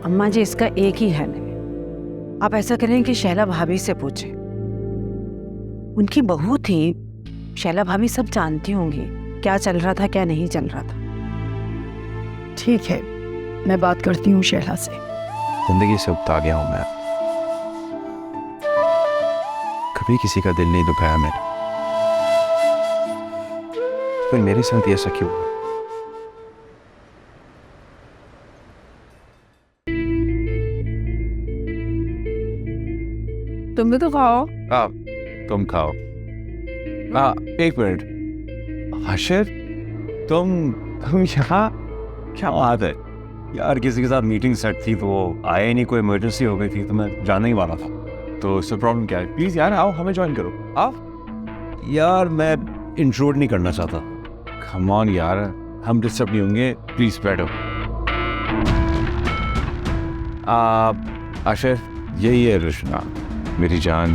अम्मा जी, इसका एक ही हल है। आप ऐसा करें कि शैला भाभी से पूछें। उनकी बहू थी, शैला भाभी सब जानती होंगी क्या चल रहा था क्या नहीं चल रहा था। ठीक है, मैं बात करती हूँ शैला से। जिंदगी से उबता गया हूं मैं। कभी किसी का दिल नहीं दुखाया मैंने, तो मेरे साथ ऐसा क्यों हुआ? तुम भी तो खाओ। तुम खाओ। एक मिनट आशिर, तुम यहाँ क्या बात है यार? किसी के साथ मीटिंग सेट थी तो वो आए नहीं, कोई इमरजेंसी हो गई थी तो मैं जाने ही वाला था। तो इससे प्रॉब्लम क्या है? प्लीज यार आओ, हमें ज्वाइन करो। आओ यार, मैं इंट्रोड नहीं करना चाहता। कम ऑन यार, हम डिस्टर्ब नहीं होंगे, प्लीज बैठो। आशिर, यही है रुशना, मेरी जान,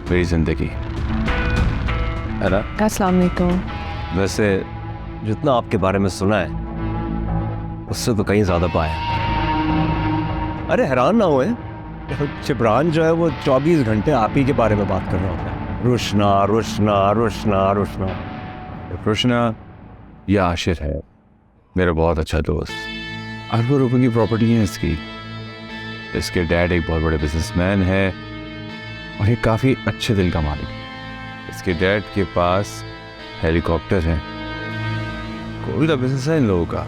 मेरी जिंदगी है ना। अस्सलाम वालेकुम। वैसे जितना आपके बारे में सुना है उससे तो कहीं ज्यादा पाया। अरे हैरान ना हुए, चिब्रान जो है वो 24 घंटे आप ही के बारे में बात कर रहा होता है। रुशना रुशना रुशना रुशना। रुशना यह आशिर है, मेरा बहुत अच्छा दोस्त। अरबों रुपए की प्रॉपर्टी है इसकी। इसके डैड एक बहुत बड़े बिजनेसमैन है और एक काफ़ी अच्छे दिल का मालिक है। इसके डैड के पास हेलीकॉप्टर है। गोल्ड का बिजनेस है इन लोगों का,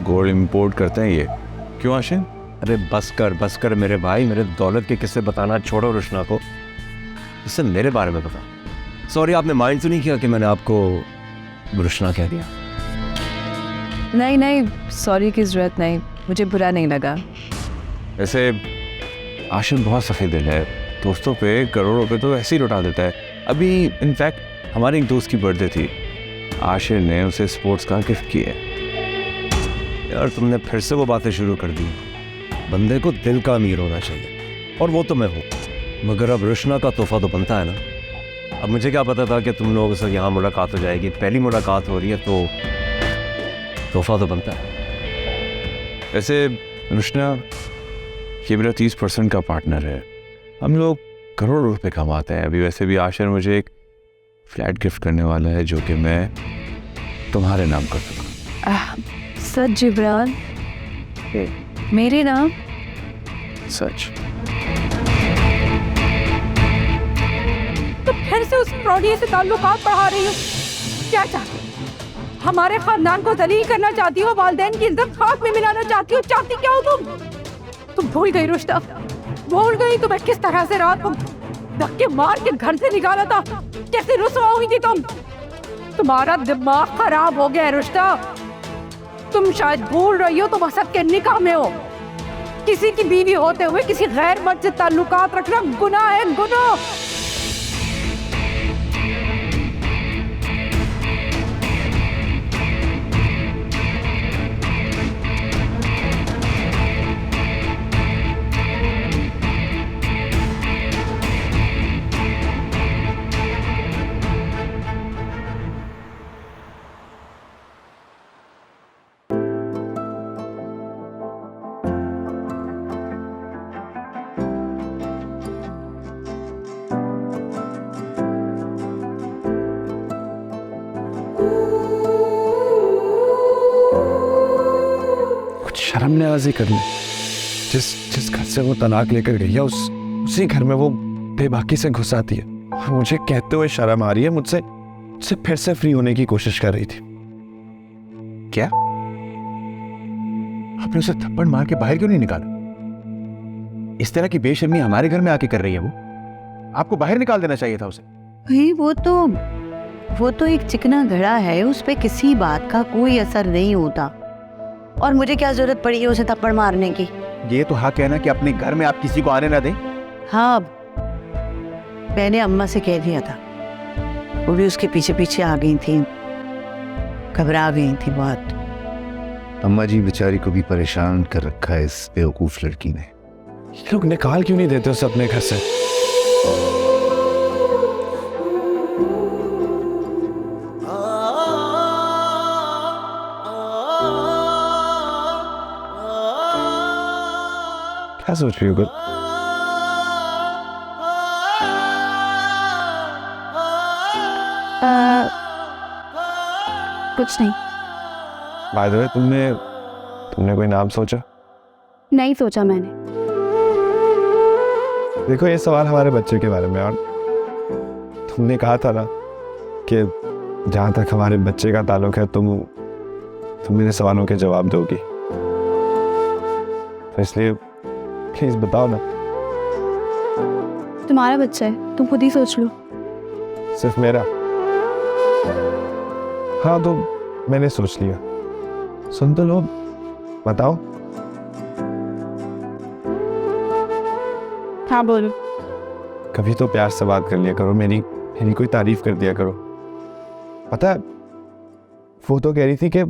गोल्ड इंपोर्ट करते हैं ये। क्यों आशिर? अरे बस कर मेरे भाई, मेरे दौलत के किस्से बताना छोड़ो रुशना को, इससे मेरे बारे में बता। सॉरी, आपने माइंड तो नहीं किया कि मैंने आपको रुशना कह दिया? नहीं नहीं, सॉरी की जरूरत नहीं, मुझे बुरा नहीं लगा। वैसे आशिर बहुत सफ़ेद दिल है, दोस्तों पे करोड़ों रुपए तो ऐसे ही लुटा देता है। अभी इनफैक्ट हमारे एक दोस्त की बर्थडे थी, आशिर ने उसे स्पोर्ट्स कार गिफ्ट की है। यार तुमने फिर से वो बातें शुरू कर दी। बंदे को दिल का अमीर होना चाहिए और वो तो मैं हूँ, मगर अब रुशना का तोहफा तो बनता है ना। अब मुझे क्या पता था कि तुम लोगों से यहाँ मुलाकात हो जाएगी, पहली मुलाकात हो रही है तो तोहफा तो बनता है। वैसे रुशना, ये मेरा 30% का पार्टनर है, हम लोग करोड़ों रुपए कमाते हैं। अभी वैसे भी आशिर मुझे एक फ्लैट गिफ्ट करने वाला है जो कि मैं तुम्हारे नाम कर दूँगा। सच जिब्रान? मेरे नाम? सच। तो फिर से उस प्रौढ़ी से ताल्लुकात बढ़ा रही हो? क्या चाहती हो? हमारे खानदान को जलील करना चाहती हो? वालिदैन की इज्जत खाक में मिलाना चाहती हो? चाहती क्या हो तुम भूल गई रुश्ता? भूल गई तुम्हें किस तरह से रात को धक्के मार के घर से निकाला था? कैसे रुसवा हुई थी तुम? तुम्हारा दिमाग खराब हो गया है रुश्ता। तुम शायद भूल रही हो तुम असद के निकाह में हो। किसी की बीवी होते हुए किसी गैर मर्द से ताल्लुकात रखना गुनाह है, गुनाह। शर्म न्याज़ी करनी। जिस घर से वो तलाक लेकर गई है उसी घर में वो बेबाकी से घुस आती है। मुझे कहते हुए शर्म आ रही है, मुझसे फिर से फ्री होने की कोशिश कर रही थी। क्या आपने उसे थप्पड़ मार के बाहर क्यों नहीं निकाला? इस तरह की बेशर्मी हमारे घर में आके कर रही है वो, आपको बाहर निकाल देना चाहिए था उसे। भाई वो तो एक चिकना घड़ा है, उस पे किसी बात का कोई असर नहीं होता। और मुझे क्या जरूरत पड़ी है उसे थप्पड़ मारने की? ये तो हाँ कहना कि अपने घर में आप किसी को आने ना दें। हाँ, मैंने अम्मा से कह दिया था, वो भी उसके पीछे पीछे आ गई थी, घबरा गई थी बहुत। अम्मा जी बेचारी को भी परेशान कर रखा है इस बेवकूफ लड़की ने। ये लोग निकाल क्यों नहीं देते उसे अपने घर से? क्या सोच रही हो गुल? कुछ नहीं। बाय द वे, तुमने कोई नाम सोचा? नहीं सोचा मैंने। देखो, ये सवाल हमारे बच्चे के बारे में, और तुमने कहा था ना कि जहाँ तक हमारे बच्चे का ताल्लुक है तुम मेरे सवालों के जवाब दोगी, तो इसलिए प्लीज बताओ ना। तुम्हारा बच्चा है, तुम खुद ही सोच लो। सिर्फ मेरा? हाँ, तो मैंने सोच लिया। सुन तो लो, बताओ। हाँ बोलो। कभी तो प्यार से बात कर लिया करो, मेरी कोई तारीफ कर दिया करो। पता है, वो तो कह रही थी कि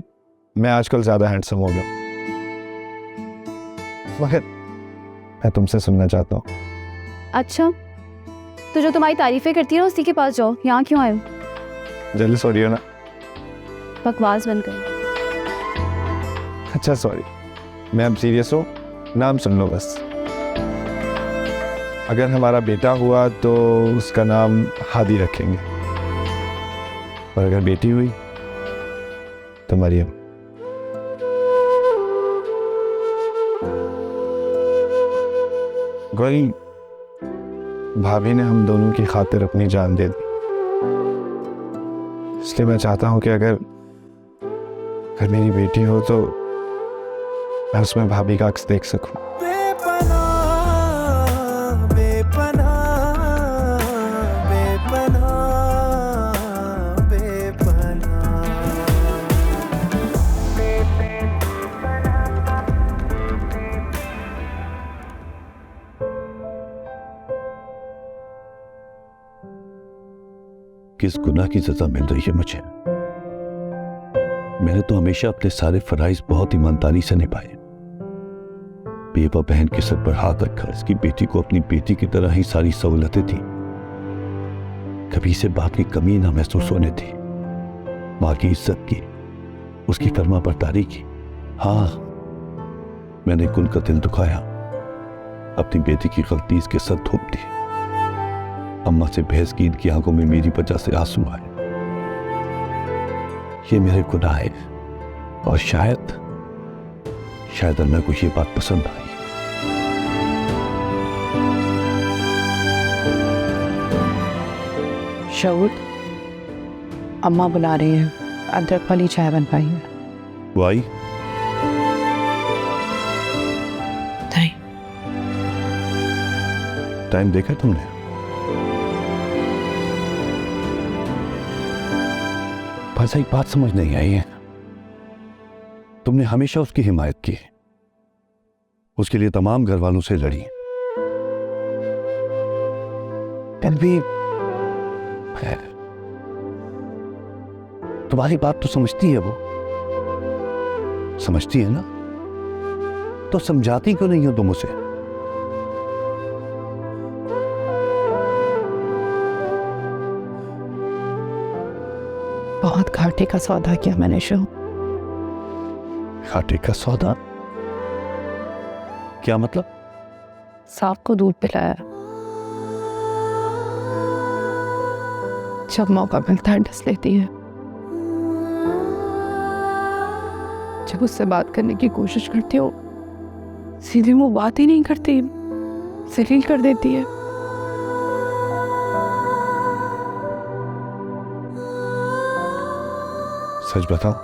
मैं आजकल ज्यादा हैंडसम हो गया, मगर मैं तुमसे सुनना चाहता हूँ। अच्छा, तो जो तुम्हारी तारीफें करती है ना उसी के पास जाओ, यहाँ क्यों आए हो? जेलस हो रही हो ना? बकवास बंद करो। अच्छा सॉरी, मैं अब सीरियस हूँ, नाम सुन लो बस। अगर हमारा बेटा हुआ तो उसका नाम हादी रखेंगे, और अगर बेटी हुई तो मरियम। गोई, भाभी ने हम दोनों की खातिर अपनी जान दे दी, इसलिए मैं चाहता हूँ कि अगर मेरी बेटी हो तो मैं उसमें भाभी का अक्स देख सकूं। किस गुनाह की सजा मिल रही है मुझे? मैंने तो हमेशा अपने सारे फराइज बहुत ईमानदारी से निभाए। बेवा बहन के सर पर हाथ रखा, इसकी बेटी को अपनी बेटी की तरह ही सारी सहूलतें थी, कभी इसे बाप की कमी ना महसूस होने थी। माँ की इज्जत की, उसकी फर्माबरदारी की। हाँ, मैंने गुल का दिल दुखाया, अपनी बेटी की गलती इसके सर थोप दी। अम्मा से बहस की, इनकी आंखों में मेरी वजह से आंसू आए। ये मेरे गुनाह है, और शायद अल्लाह को ये बात पसंद आई। शऊद, अम्मा बुला रही है, अदरक वाली चाय बनवाई है। वो आई? नहीं। टाइम देखा तुमने? बस एक बात समझ नहीं आई है, तुमने हमेशा उसकी हिमायत की, उसके लिए तमाम घर वालों से लड़ी, फिर भी तुम्हारी बात तो समझती है, वो समझती है ना, तो समझाती क्यों नहीं हो तुम उसे? बहुत घाटे का सौदा किया मैंने शो। घाटे का सौदा? क्या मतलब? सांप को दूध पिलाया, जब मौका मिलता है डस लेती है। जब उससे बात करने की कोशिश करती हूँ, सीधे मुंह बात ही नहीं करती, जलील कर देती है। सच बताओ,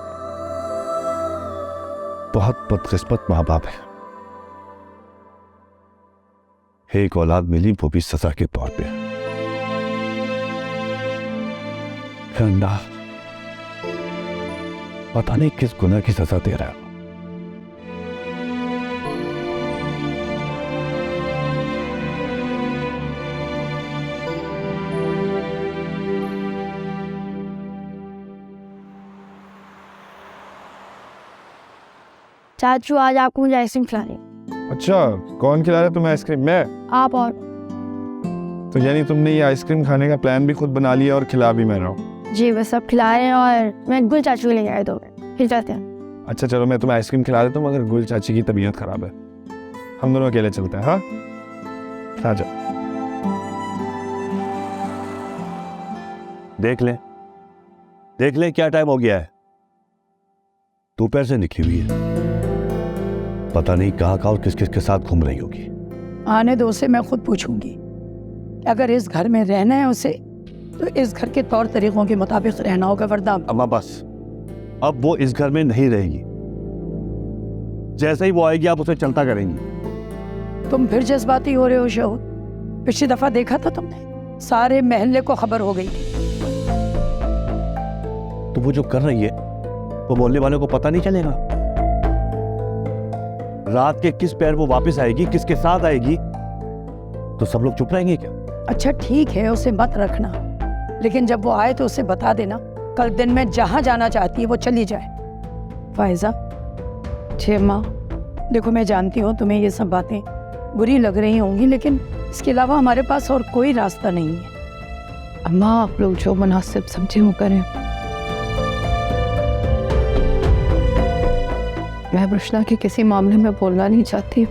बहुत बदकिस्मत माँ बाप है। एक औलाद मिली, वो भी सजा के तौर पे। अल्लाह पता नहीं किस गुनाह की सजा दे रहा है। चाचू आज आपको मुझे आइसक्रीम खिलानी। अच्छा, कौन खिला रहा है तुम्हें आइसक्रीम? मैं? आप और तो यानी तुमने ये आइसक्रीम खाने का प्लान भी खुद बना लिया और खिला भी मैं रहा हूँ? जी, बस सब खिला रहे हैं और मैं गुल चाचू को ले आए 2 मिनट, फिर जाते हैं। अच्छा चलो, मैं तुम्हें आइसक्रीम खिला देता हूँ, मगर गुल चाची की तबीयत खराब है। हम दोनों अकेले चलते हैं। हाँ, आ जाओ। देख ले क्या टाइम हो गया है। दोपहर से निकली हुई है, पता नहीं कहाँ और किस किस के साथ घूम रही होगी। आने दो, उसे मैं खुद पूछूंगी। अगर इस घर में रहना है उसे, तो इस घर के तौर तरीकों के मुताबिक रहना होगा, वरना अम्मा बस, अब वो इस घर में नहीं रहेगी। जैसे ही वो आएगी आप उसे चलता करेंगी। तुम फिर जज्बाती हो रहे हो शहूद। पिछली दफा देखा था तुमने, सारे महल्ले को खबर हो गई थी। तो वो जो कर रही है वो मोहल्ले वालों को पता नहीं चलेगा? रात के किस पैर वो वापस आएगी, किसके साथ आएगी, तो सब लोग चुप रहेंगे क्या? अच्छा ठीक है, उसे मत रखना, लेकिन जब वो आए तो उसे बता देना कल दिन में जहां जाना चाहती है वो चली जाए। फायजा, छे माँ, देखो मैं जानती हूँ तुम्हें ये सब बातें बुरी लग रही होंगी, लेकिन इसके अलावा हमारे पास और कोई रास्ता नहीं है। अम्मा आप लोग जो मुनासिब समझे वो करें। मैं रुशना के किसी मामले में बोलना नहीं चाहती।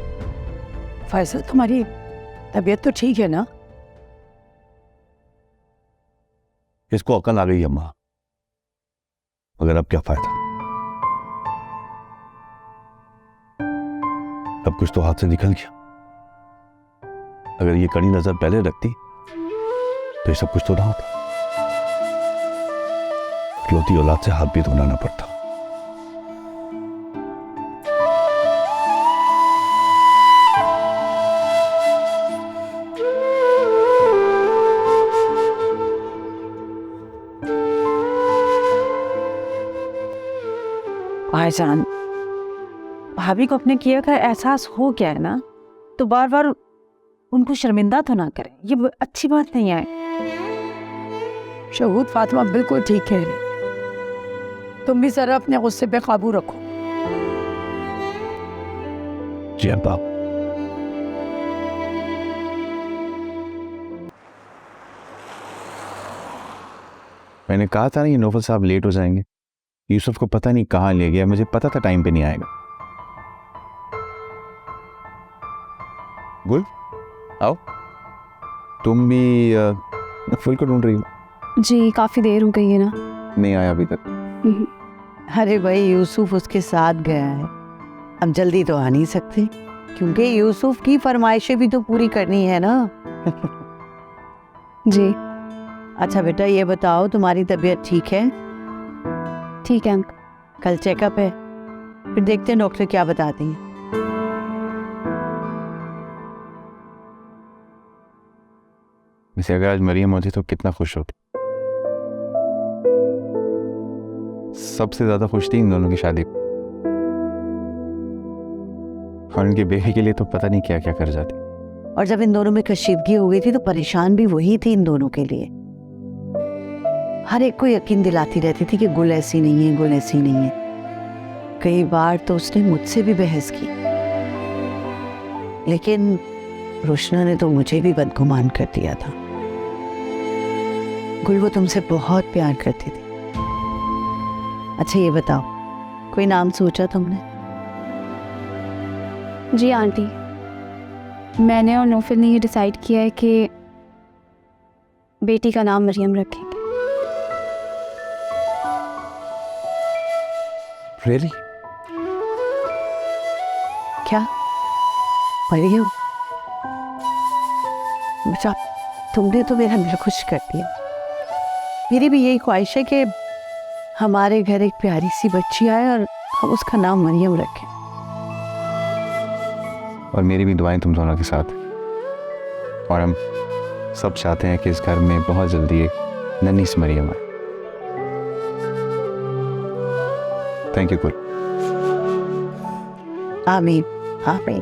फैसल, तुम्हारी तबीयत तो ठीक है ना? इसको अकल आ गई अम्मा, मगर अब क्या फायदा, अब कुछ तो हाथ से निकल गया। अगर ये कड़ी नजर पहले रखती तो ये सब कुछ तो ना होता। इकलौती औलाद से हाथ भी धोना ना पड़ता। भाईजान, भाभी को अपने किए का एहसास हो गया है ना, तो बार बार उनको शर्मिंदा तो ना करें, ये अच्छी बात नहीं है। शहूद, फातिमा बिल्कुल ठीक कह रही। तुम भी जरा अपने गुस्से पे काबू रखो। जी अब्बा। मैंने कहा था ना ये नौफल साहब लेट हो जाएंगे। यूसुफ को पता नहीं कहाँ ले गया, मुझे पता था टाइम पे नहीं आएगा। गुल, आओ। तुम भी फुल को ढूंढ रही हो? जी काफ़ी देर हो गई है ना। नहीं आया अभी तक। अरे भाई, यूसुफ उसके साथ गया है, अब जल्दी तो आ नहीं सकते, क्योंकि यूसुफ की फरमाइशें भी तो पूरी करनी है ना। जी अच्छा बेटा, ये बताओ तुम्हारी तबीयत ठीक है? ठीक है। कल चेकअप है, फिर देखते हैं डॉक्टर क्या बताती हैं। वैसे अगर आज मरियम होती तो कितना खुश होती। सबसे ज्यादा खुश थी इन दोनों की शादी को, और उनके बेबी के लिए तो पता नहीं क्या क्या कर जाती। और जब इन दोनों में कशीदगी हो गई थी तो परेशान भी वही थी इन दोनों के लिए। हर एक को यकीन दिलाती रहती थी कि गुल ऐसी नहीं है, गुल ऐसी नहीं है। कई बार तो उसने मुझसे भी बहस की, लेकिन रोशना ने तो मुझे भी बदगुमान कर दिया था। गुल वो तुमसे बहुत प्यार करती थी। अच्छा ये बताओ, कोई नाम सोचा तुमने? जी आंटी, मैंने और नौफिल ने ये डिसाइड किया है कि बेटी का नाम मरियम रखेंगे। Really? क्या मरियम? बच्चा, तुमने तो मेरा दिल खुश कर दिया। मेरी भी यही ख्वाहिश है कि हमारे घर एक प्यारी सी बच्ची आए और हम उसका नाम मरियम रखें। और मेरी भी दुआएं तुम दोनों के साथ, और हम सब चाहते हैं कि इस घर में बहुत जल्दी एक नन्ही सी मरियम आए। थैंक यू गुल। आमीन आमीन।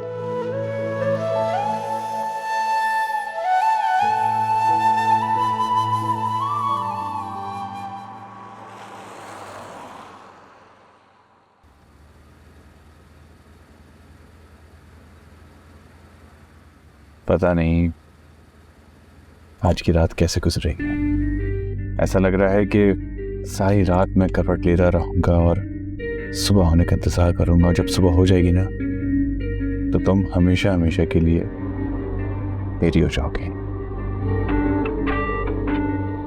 पता नहीं आज की रात कैसे गुजरेगी। ऐसा लग रहा है कि सारी रात मैं करवट लेता रहूंगा और सुबह होने का इंतजार करूंगा, और जब सुबह हो जाएगी ना तो तुम हमेशा हमेशा के लिए मेरी हो जाओगे।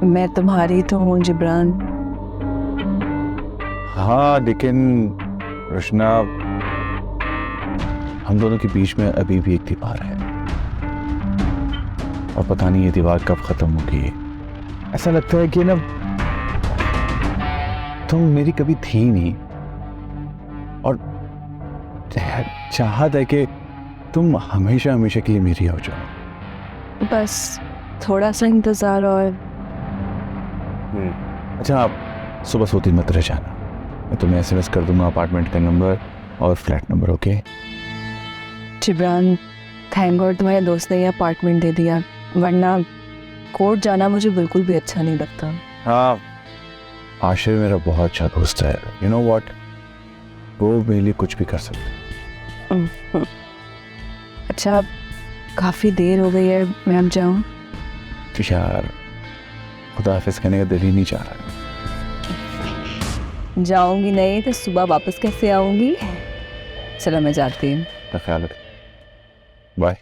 मैं तुम्हारी तो हूँ जिब्रान। हाँ, लेकिन रोशना, हम दोनों के बीच में अभी भी एक दीवार है और पता नहीं ये दीवार कब खत्म होगी। ऐसा लगता है कि ना तुम मेरी कभी थी नहीं और चाहत है कि तुम हमेशा हमेशा के लिए मेरी हो जाओ। बस थोड़ा सा इंतज़ार और। अच्छा, आप सुबह सोती मत रह जाना, मैं तुम्हें एसएमएस कर दूंगा अपार्टमेंट का नंबर और flat number. Okay Jibran, thank God तुम्हारे दोस्त ने ये अपार्टमेंट दे दिया, वरना कोर्ट जाना मुझे बिल्कुल भी अच्छा नहीं लगता। हाँ, आशिर मेरा बहुत अच्छा दोस्त है। यू नो व्हाट, वो मेरे लिए कुछ भी कर सकता है। अच्छा, काफ़ी देर हो गई है, मैं अब जाऊँ? यार, खुदा हाफिज कहने का दिल ही नहीं चाह रहा। जाऊंगी नहीं तो सुबह वापस कैसे आऊंगी? चलो मैं जाती हूँ। अपना ख्याल रख, बाय।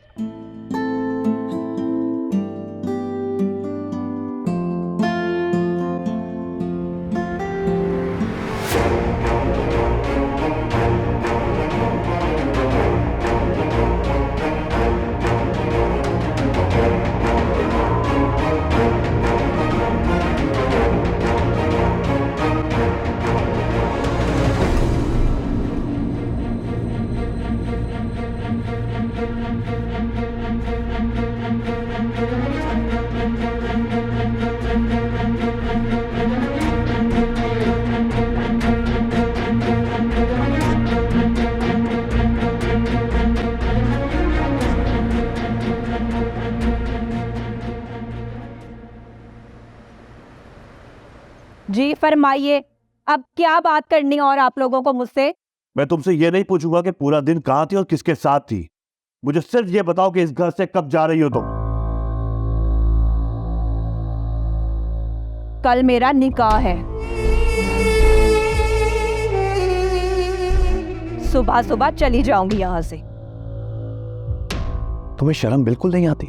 जी फरमाइए, अब क्या बात करनी है और आप लोगों को मुझसे? मैं तुमसे ये नहीं पूछूंगा कि पूरा दिन कहां थी और किसके साथ थी। मुझे सिर्फ ये बताओ कि इस घर से कब जा रही हो तुम? कल मेरा निकाह है। सुबह सुबह चली जाऊंगी यहां से। तुम्हें शर्म बिल्कुल नहीं आती?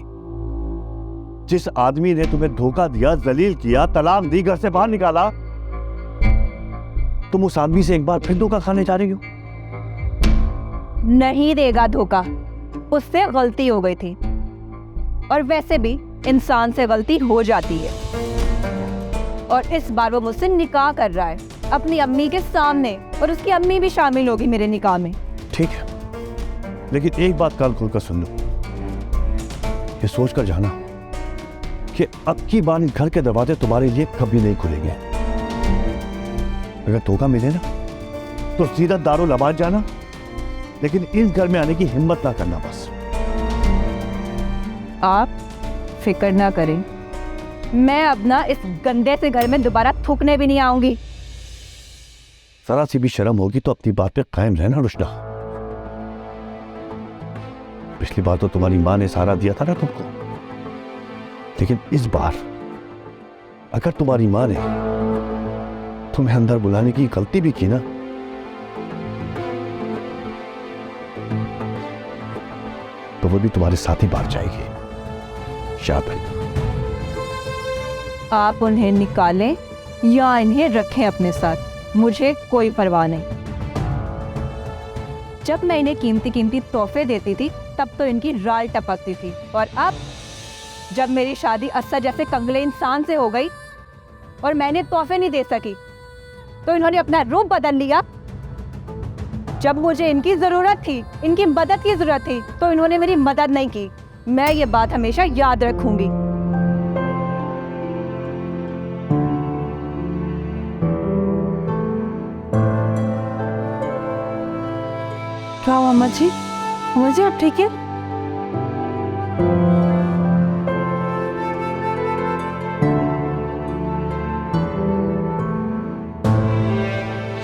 जिस आदमी ने तुम्हें धोखा दिया, जलील किया, तलाक दी, घर से बाहर निकाला, तुम उस आदमी से एक बार फिर धोखा खाने जा रही हो? नहीं देगा धोखा, उससे गलती हो गई थी और वैसे भी इंसान से गलती हो जाती है। और इस बार वो मुझसे निकाह कर रहा है अपनी अम्मी के सामने, और उसकी अम्मी भी शामिल होगी मेरे निकाह में। ठीक है, लेकिन एक बात कान खोलकर सुन लो, ये सोच कर जाना कि अब की बार इस घर के दरवाजे तुम्हारे लिए कभी नहीं खुलेंगे। अगर धोखा मिले ना तो सीधा दारुल आबाद जाना, लेकिन इस घर में आने की हिम्मत ना करना बस। आप फिक्र ना करें, मैं अब ना इस गंदे से घर में दोबारा थूकने भी नहीं आऊंगी। जरा सी भी शर्म होगी तो अपनी बात पे कायम रहना रुशना। पिछली बार तो तुम्हारी मां ने सहारा दिया था ना तुमको, लेकिन इस बार अगर तुम्हारी मां ने तुम्हें अंदर बुलाने की गलती भी की ना, तो वो भी तुम्हारे साथ ही भाग जाएगी। याद रखना। आप उन्हें निकालें या इन्हें रखें अपने साथ, मुझे कोई परवाह नहीं। जब मैं इन्हें कीमती कीमती तोहफे देती थी तब तो इनकी राल टपकती थी, और अब जब मेरी शादी असद जैसे कंगले इंसान से हो गई और मैंने तोहफे नहीं दे सकी, तो इन्होंने अपना रूप बदल लिया। जब मुझे इनकी जरूरत थी, इनकी मदद की जरूरत थी, तो इन्होंने मेरी मदद नहीं की। मैं ये बात हमेशा याद रखूंगी। क्या हुआ अम्मा जी? मुझे आप ठीक है?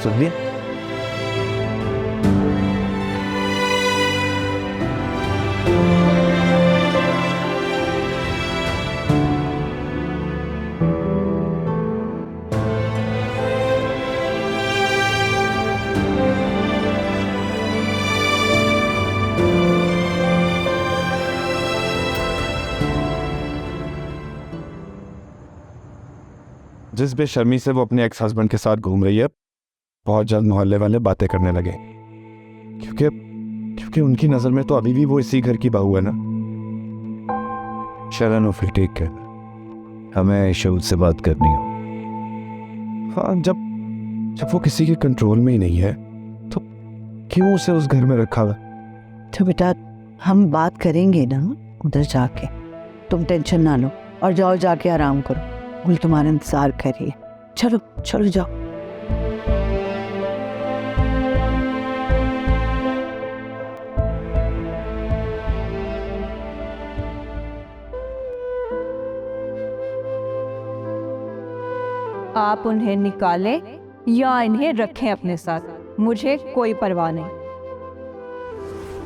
सुन लिया? जिस बेशर्मी से वो अपने एक्स हस्बैंड के साथ घूम रही है, बहुत जल्द मोहल्ले वाले बातें करने लगे, क्योंकि उनकी नजर में तो अभी भी वो इसी घर की बहू है ना। चलो फिर ठीक है, हमें शहूद से बात करनी हो। हाँ, जब वो किसी के कंट्रोल में ही नहीं है तो क्यों उसे उस घर में रखा हुआ? तो बेटा हम बात करेंगे ना उधर जाके, तुम टेंशन ना लो और जाओ जाके आराम करो। गुल तुम्हारा इंतजार कर रही है। चलो चलो जाओ। आप उन्हें निकालें या इन्हें रखें अपने साथ, मुझे कोई परवाह नहीं।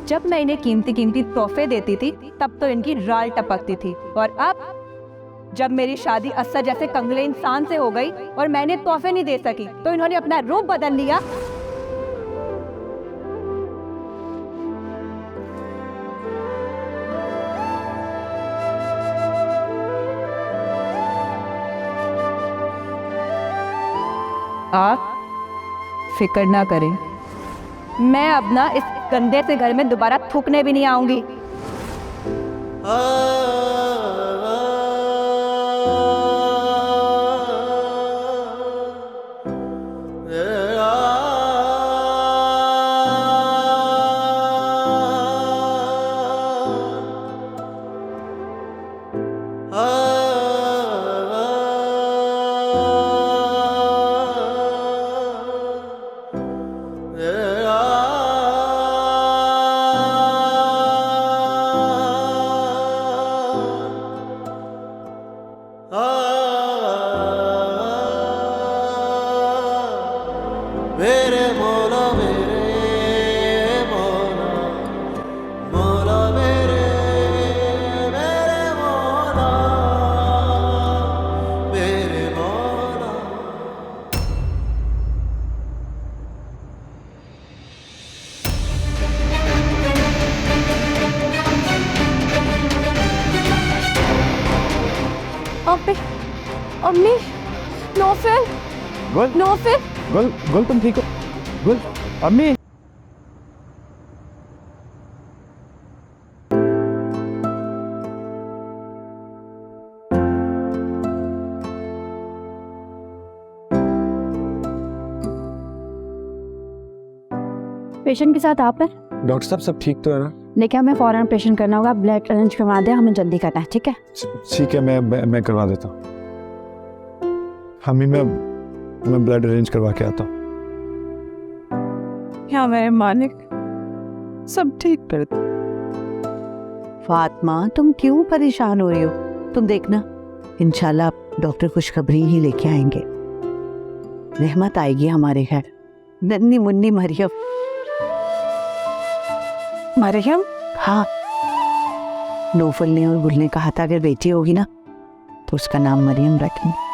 जब मैं इन्हें कीमती कीमती तोहफे देती थी तब तो इनकी राल टपकती थी, और अब जब मेरी शादी असर जैसे कंगले इंसान से हो गई और मैंने तोहफे नहीं दे सकी तो इन्होंने अपना रूप बदल लिया। आप फिक्र ना करें, मैं अब ना इस गंदे से घर में दोबारा थूकने भी नहीं आऊंगी। अम्मी, नौफल, गुल नौफल, गुल तुम ठीक हो? गुल, अम्मी। पेशेंट के साथ आप हैं? डॉक्टर साहब सब ठीक तो है ना? लेकिन हमें फौरन ऑपरेशन करना होगा, ब्लड अरेंज करवा दें, हमें जल्दी करना है, ठीक है? ठीक है, मैं करवा देता हूँ। हमी मैं ब्लड अरेंज करवा के आता हूँ। क्या मेरे मालिक सब ठीक कर दे। फातिमा तुम क्यों परेशान हो रही हो? तुम देखना इंशाल्लाह डॉक्टर खुशखबरी ही लेके आएंगे। रहमत आएगी हमारे घर। नन्नी मुन्नी मरियम। मरियम? हाँ, नौफल ने और गुल ने कहा था अगर बेटी होगी ना तो उसका नाम मरियम रखेंगे।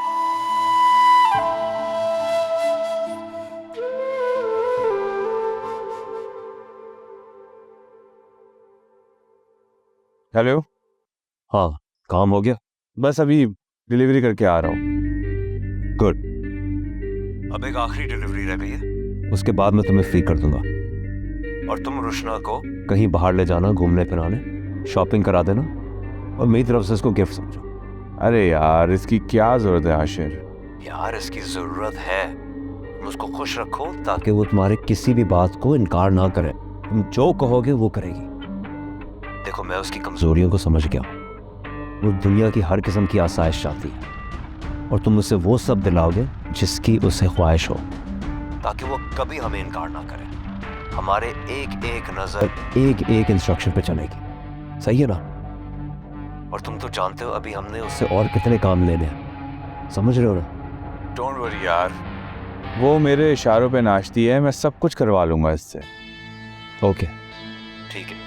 हेलो। हाँ, काम हो गया? बस अभी डिलीवरी करके आ रहा हूँ। गुड। अब एक आखिरी डिलीवरी रह गई है, उसके बाद मैं तुम्हें फ्री कर दूंगा। और तुम रुशना को कहीं बाहर ले जाना, घूमने फिराने, शॉपिंग करा देना, और मेरी तरफ से इसको गिफ्ट समझो। अरे यार, इसकी क्या जरूरत है आशिर? यार इसकी जरूरत है। तुम उसको खुश रखो ताकि वो तुम्हारे किसी भी बात को इनकार ना करे। तुम जो कहोगे वो करेगी। देखो मैं उसकी कमजोरियों को समझ गया। वो दुनिया की हर किस्म की आसाइश चाहती है और तुम उसे वो सब दिलाओगे जिसकी उसे ख्वाहिश हो, ताकि वो कभी हमें इनकार ना करे। हमारे एक एक नजर एक एक इंस्ट्रक्शन पे चलेगी, सही है ना? और तुम तो जानते हो अभी हमने उससे और कितने काम लेने हैं, समझ रहे हो ना? डोंट वरी यार, वो मेरे इशारों पे नाचती है, मैं सब कुछ करवा लूंगा इससे। ओके ठीक है।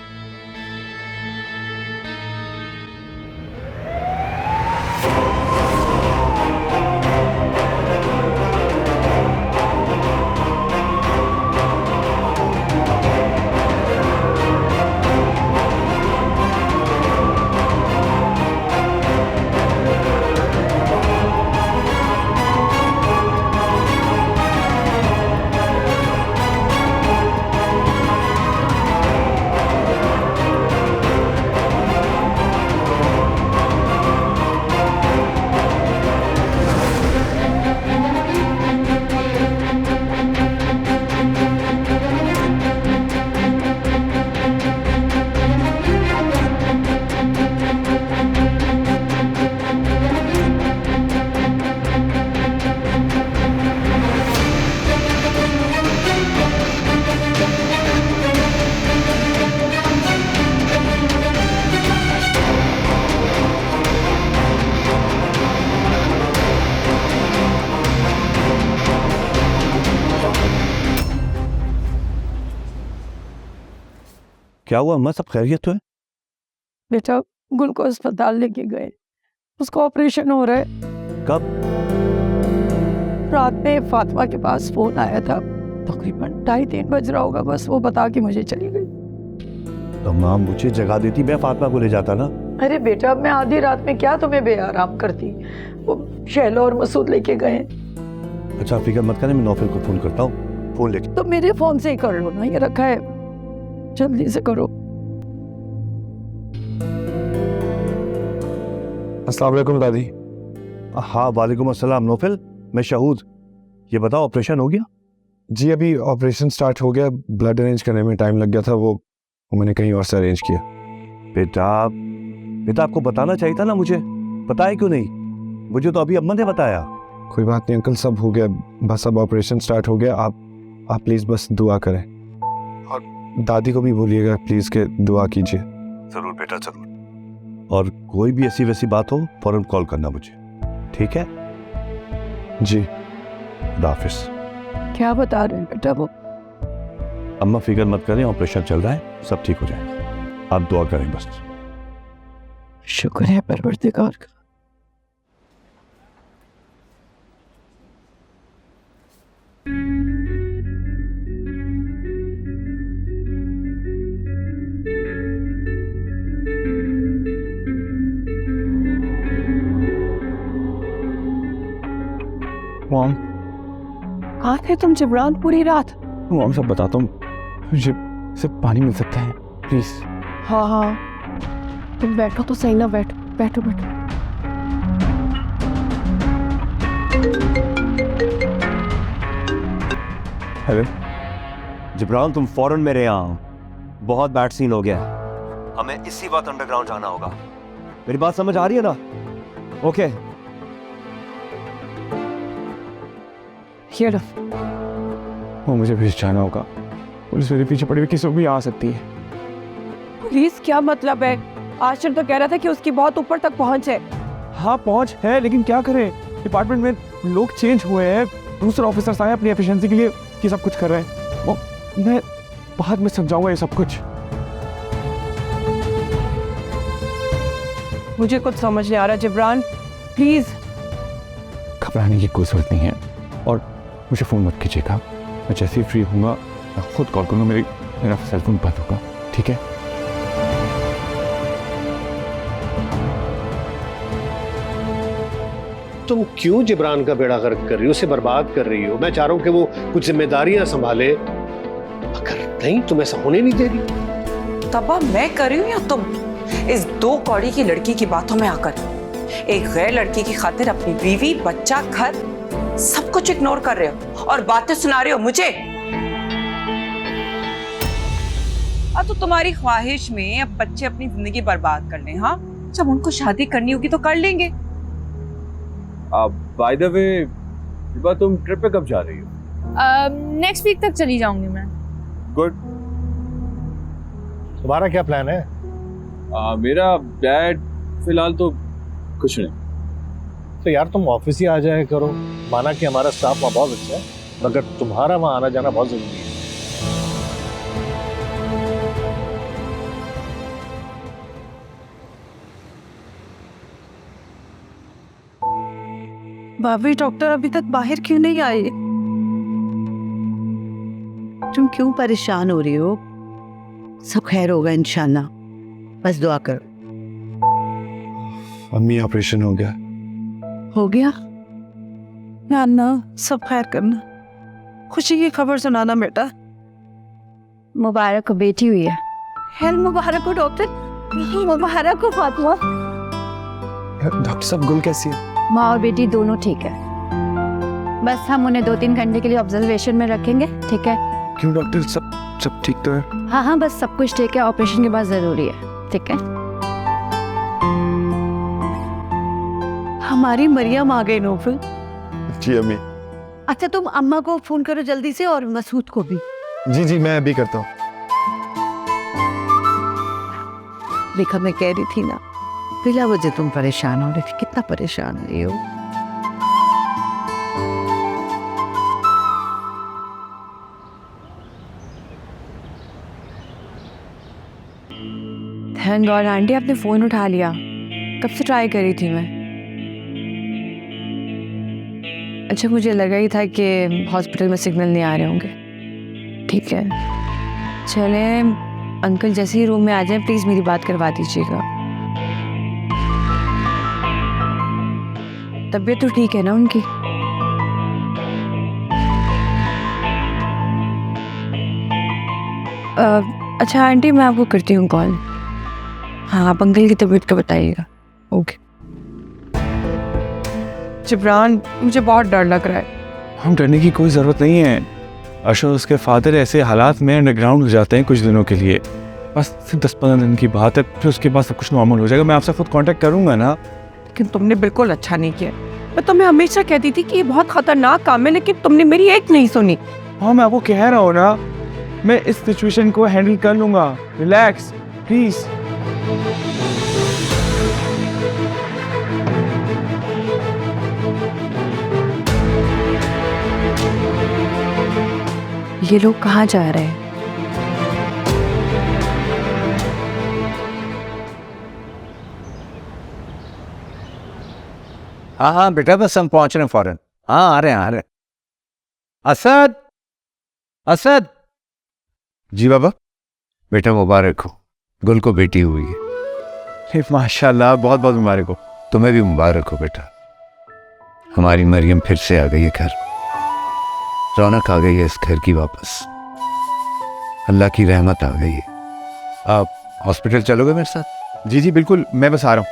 क्या हुआ अम्मा, सब खैरियत तो है? बेटा गुल को अस्पताल लेके गए, उसका ऑपरेशन हो रहा है। कब? रात में फातिमा के पास फोन आया था, तकरीबन 2:30-3 बज रहा होगा, बस वो बता के मुझे चली गई। तो माँ मुझे जगा देती, मैं फातिमा को ले जाता ना। अरे बेटा मैं आधी रात में क्या तुम्हें बेआराम करती, वो शैलो और मसूद लेके गए। अच्छा फिक्र मत करें, मैं नौफिल को फोन करता हूँ, फोन लेके। तो मेरे फोन से ही कर लो ना, ये रखा है, जल्दी से करो। अस्सलाम वालेकुम दादी। हाँ वालेकुम अस्सलाम नौफिल, मैं शहूद। ये बताओ ऑपरेशन हो गया? जी अभी ऑपरेशन स्टार्ट हो गया, ब्लड अरेंज करने में टाइम लग गया था, वो मैंने कहीं और से अरेंज किया। बेटा आपको बताना चाहिए था ना मुझे, बताया क्यों नहीं? मुझे तो अभी अम्मा ने बताया। कोई बात नहीं अंकल, सब हो गया, बस अब ऑपरेशन स्टार्ट हो गया। आप प्लीज़ बस दुआ करें, और दादी को भी बोलिएगा प्लीज़ के दुआ कीजिए। जरूर बेटा जरूर, और कोई भी ऐसी वैसी बात हो फौरन कॉल करना मुझे, ठीक है? जी खुदा हाफिज़। क्या बता रहे हैं बेटा वो? अम्मा फिक्र मत करें, ऑपरेशन चल रहा है, सब ठीक हो जाएगा, आप दुआ करें बस। शुक्र है परवरदिगार का। मॉम, कहाँ थे तुम जिब्रान पूरी रात? मॉम सब बताता हूँ, मुझे सिर्फ पानी मिल सकता है प्लीज़? हाँ हाँ, तुम बैठो तो सही ना, बैठो बैठो बैठो। हेलो जिब्रान, तुम फौरन मेरे यहाँ आओ, बहुत बैड सीन हो गया, हमें इसी वक्त अंडरग्राउंड जाना होगा। मेरी बात समझ आ रही है ना? ओके ये लो। वो मुझे भी जाना होगा, पुलिस मेरे पीछे पड़ी हुई किसी को भी आ सकती है। पुलिस क्या मतलब है? आशिर तो कह रहा था कि उसकी बहुत ऊपर तक पहुंच है। हाँ पहुंच है, लेकिन क्या करें, डिपार्टमेंट में लोग चेंज हुए हैं, दूसरे ऑफिसर्स आए अपनी एफिशिएंसी के लिए ये सब कुछ कर रहे हैं। वो मैं बाद में समझाऊंगा ये सब कुछ। मुझे कुछ समझ नहीं आ रहा जिब्रान, प्लीज। घबराने की कोई जरूरत नहीं है, और मुझे फ़ोन मत कीजिएगा, मैं जैसे ही फ्री होऊंगा मैं खुद कॉल करूँगा, मेरा सेल फोन बंद होगा, ठीक है? तुम क्यों जिब्रान का बेड़ा गर्क कर रही हो, उसे बर्बाद कर रही हो? मैं चाह रहा हूं कि वो कुछ जिम्मेदारियां संभाले, मगर नहीं, तुम ऐसा होने नहीं दे रही। तबाह मैं कर रही हूँ या तुम? इस 2 कौड़ी की लड़की की बातों में आकर एक गैर लड़की की खातिर अपनी बीवी, बच्चा, घर सब कुछ इग्नोर कर रहे हो और बातें सुना रहे हो मुझे। अब तो तुम्हारी ख्वाहिश में अब बच्चे अपनी जिंदगी बर्बाद कर लें, हाँ? जब उनको शादी करनी होगी तो कर लेंगे। बाय द वे विभा, तुम ट्रिप पे कब जा रही हो? नेक्स्ट वीक तक चली जाऊंगी मैं। गुड। तुम्हारा क्या प्लान है? मेरा डैड फिलहाल तो कुछ नहीं। तो यार तुम ऑफिस ही आ जाया करो, माना कि हमारा स्टाफ वहाँ बहुत अच्छा है, मगर तुम्हारा वहाँ आना जाना बहुत जरूरी है। भाभी डॉक्टर अभी तक बाहर क्यों नहीं आए? तुम क्यों परेशान हो रही हो? सब खैर होगा इंशाल्लाह, बस दुआ करो। अम्मी ऑपरेशन हो गया। हो गया नाना, सब खैर करना, खुशी की खबर सुनाना बेटा। मुबारक हो, बेटी हुई है। हेल मुबारक हो डॉक्टर, मुबारक हो फातिमा। डॉक्टर साहब गुल कैसी है? माँ और बेटी दोनों ठीक है, बस हम उन्हें 2-3 घंटे के लिए ऑब्जर्वेशन में रखेंगे, ठीक है? क्यों डॉक्टर, सब ठीक तो है? हाँ हाँ, बस सब कुछ ठीक है, ऑपरेशन के बाद जरूरी है, ठीक है? हमारी मरियम आ गई नोफिल। जी अम्मी। अच्छा तुम अम्मा को फोन करो जल्दी से, और मसूद को भी। जी मैं अभी करता हूँ। देखा मैं कह रही थी ना, बिला वजह तुम परेशान हो रही थी, कितना परेशान हो रही हो। थैंक गॉड आंटी आपने फ़ोन उठा लिया, कब से ट्राई करी थी मैं। अच्छा मुझे लगा ही था कि हॉस्पिटल में सिग्नल नहीं आ रहे होंगे। ठीक है चले अंकल जैसे ही रूम में आ जाए प्लीज़ मेरी बात करवा दीजिएगा। तबीयत तो ठीक है ना उनकी? अच्छा आंटी मैं आपको करती हूँ कॉल। हाँ आप अंकल की तबीयत का बताइएगा। ओके। जिब्रान मुझे बहुत डर लग रहा है। हम डरने की कोई ज़रूरत नहीं है। अशर उसके फादर ऐसे हालात में अंडरग्राउंड हो जाते हैं कुछ दिनों के लिए, बस सिर्फ 10-15 दिन की बात है, फिर उसके बाद सब कुछ नॉर्मल हो जाएगा। मैं आपसे खुद कांटेक्ट करूंगा ना। लेकिन तुमने बिल्कुल अच्छा नहीं किया। मैं तुम्हें हमेशा कहती थी कि ये बहुत खतरनाक काम है, लेकिन तुमने मेरी एक नहीं सुनी। हाँ मैं आपको कह रहा हूँ ना, मैं इस सिचुएशन को हैंडल कर लूंगा। Relax please. ये लोग कहाँ जा रहे हैं? हाँ हाँ बेटा बस हम पहुंच रहे हैं फौरन। हाँ आ रहे हैं आ रहे हैं। असद असद। जी बाबा। बेटा मुबारक हो, गुल को बेटी हुई है। माशाल्लाह बहुत बहुत मुबारक हो। तुम्हें भी मुबारक हो बेटा। हमारी मरियम फिर से आ गई है घर, रौनक आ गई है इस घर की वापस, अल्लाह की रहमत आ गई है। आप हॉस्पिटल चलोगे मेरे साथ? जी जी बिल्कुल, मैं बस आ रहा हूँ।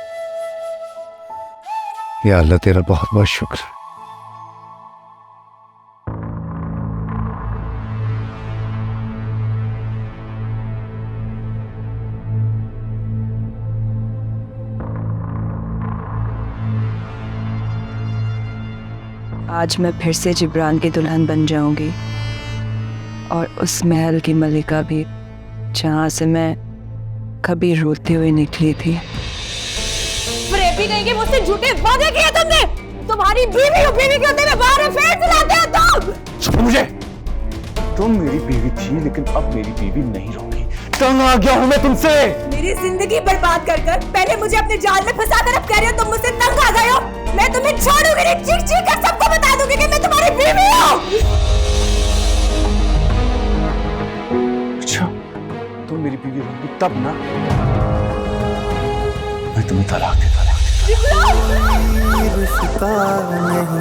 या अल्लाह तेरा बहुत बहुत शुक्र। आज मैं फिर से जिब्रान की दुल्हन बन जाऊंगी और उस महल की मलिका भी जहाँ से मैं कभी रोते हुए निकली थी। भी नहीं कि मुझसे झूठे वादे किए तुमने। तुम्हारी बीवी हो, बीवी के होते हुए बाहर अफेयर चलाते हो तुम। छोड़ो मुझे। तुम मेरी बीवी थी लेकिन अब मेरी बीवी नहीं रहोगी। तंग आ गया हूं मैं तुमसे। मेरी जिंदगी बर्बाद कर कर पहले मुझे अपने जाल में फंसा कर अब कह रहे हो तुम मुझसे तंग आ गए हो। मैं तुम्हें छोड़ूंगी नहीं, चीख चीख कर सबको बता दूंगी कि मैं तुम्हारी बीवी हूँ। अच्छा तुम मेरी बीवी होगी तब ना मैं तुम्हें तलाक देता। रिश्ता नहीं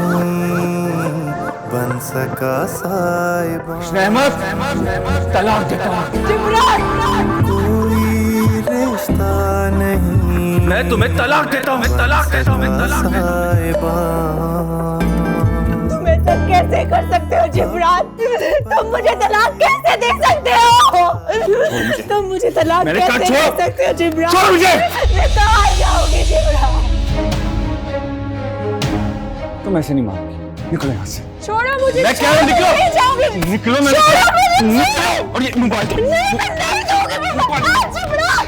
बन सका साहिबा। तलाक देता। कोई रिश्ता नहीं, मैं तुम्हें तलाक देता हूँ। मैं तलाक देता हूँ। मैं तलाक देता हूँ। तुम ऐसा कैसे कर सकते हो जिब्रान? तुम मुझे तलाक कैसे दे सकते हो? तुम मुझे तलाक कैसे दे सकते हो जिब्रान? छोड़ मुझे। मैं कहाँ जाऊंगी जिब्रान? तुम ऐसे नहीं मारोगी। निकलो यहाँ से। छोड़ो मुझे। मैं क्या निकलो? नहीं जाऊंगी। निकलो। मैं छोड़ो मुझे। और ये मोबाइल दो। नहीं मैं नहीं दूंगी मोबाइल। जिब्रान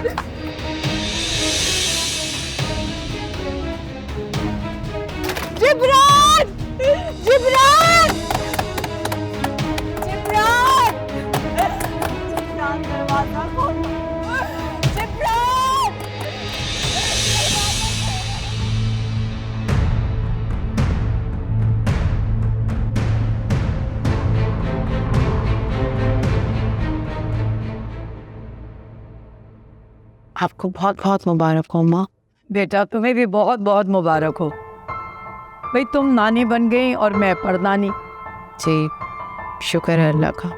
जिब्रान जिब्रान जिब्रान जिब्रान दरवाजा खोलो। जिब्रान आपको बहुत बहुत मुबारक हो माँ। बेटा तुम्हें भी बहुत बहुत मुबारक हो। भाई तुम नानी बन गई और मैं परनानी। जी शुक्र है अल्लाह का।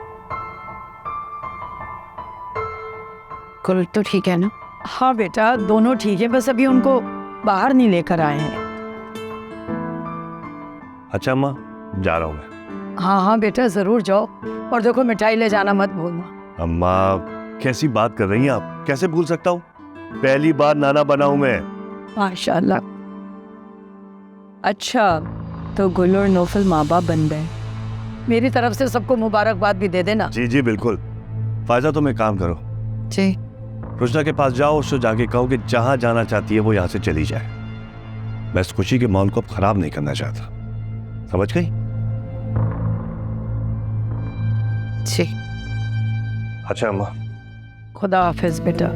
कुल तो ठीक है ना? हाँ बेटा दोनों ठीक है, बस अभी उनको बाहर नहीं लेकर आए हैं। अच्छा अम्मा जा रहा हूँ मैं। हाँ हाँ बेटा जरूर जाओ, और देखो मिठाई ले जाना मत भूलना। अम्मा कैसी बात कर रही हैं आप? कैसे भूल सकता हूँ? पहली बार नाना बना हूं मैं। माशाल्लाह। अच्छा तो गुल और नौफल माँ बाप बन गए। मेरी तरफ से सबको मुबारकबाद भी दे देना। जी जी बिल्कुल। फायजा तुम एक काम करो, जी रुजना के पास जाओ, उससे जाके कहो कि जहां जाना चाहती है वो यहाँ से चली जाए। मैं इस खुशी के माहौल को अब खराब नहीं करना चाहता, समझ गई? जी अच्छा अम्मा। खुदा हाफिज बेटा।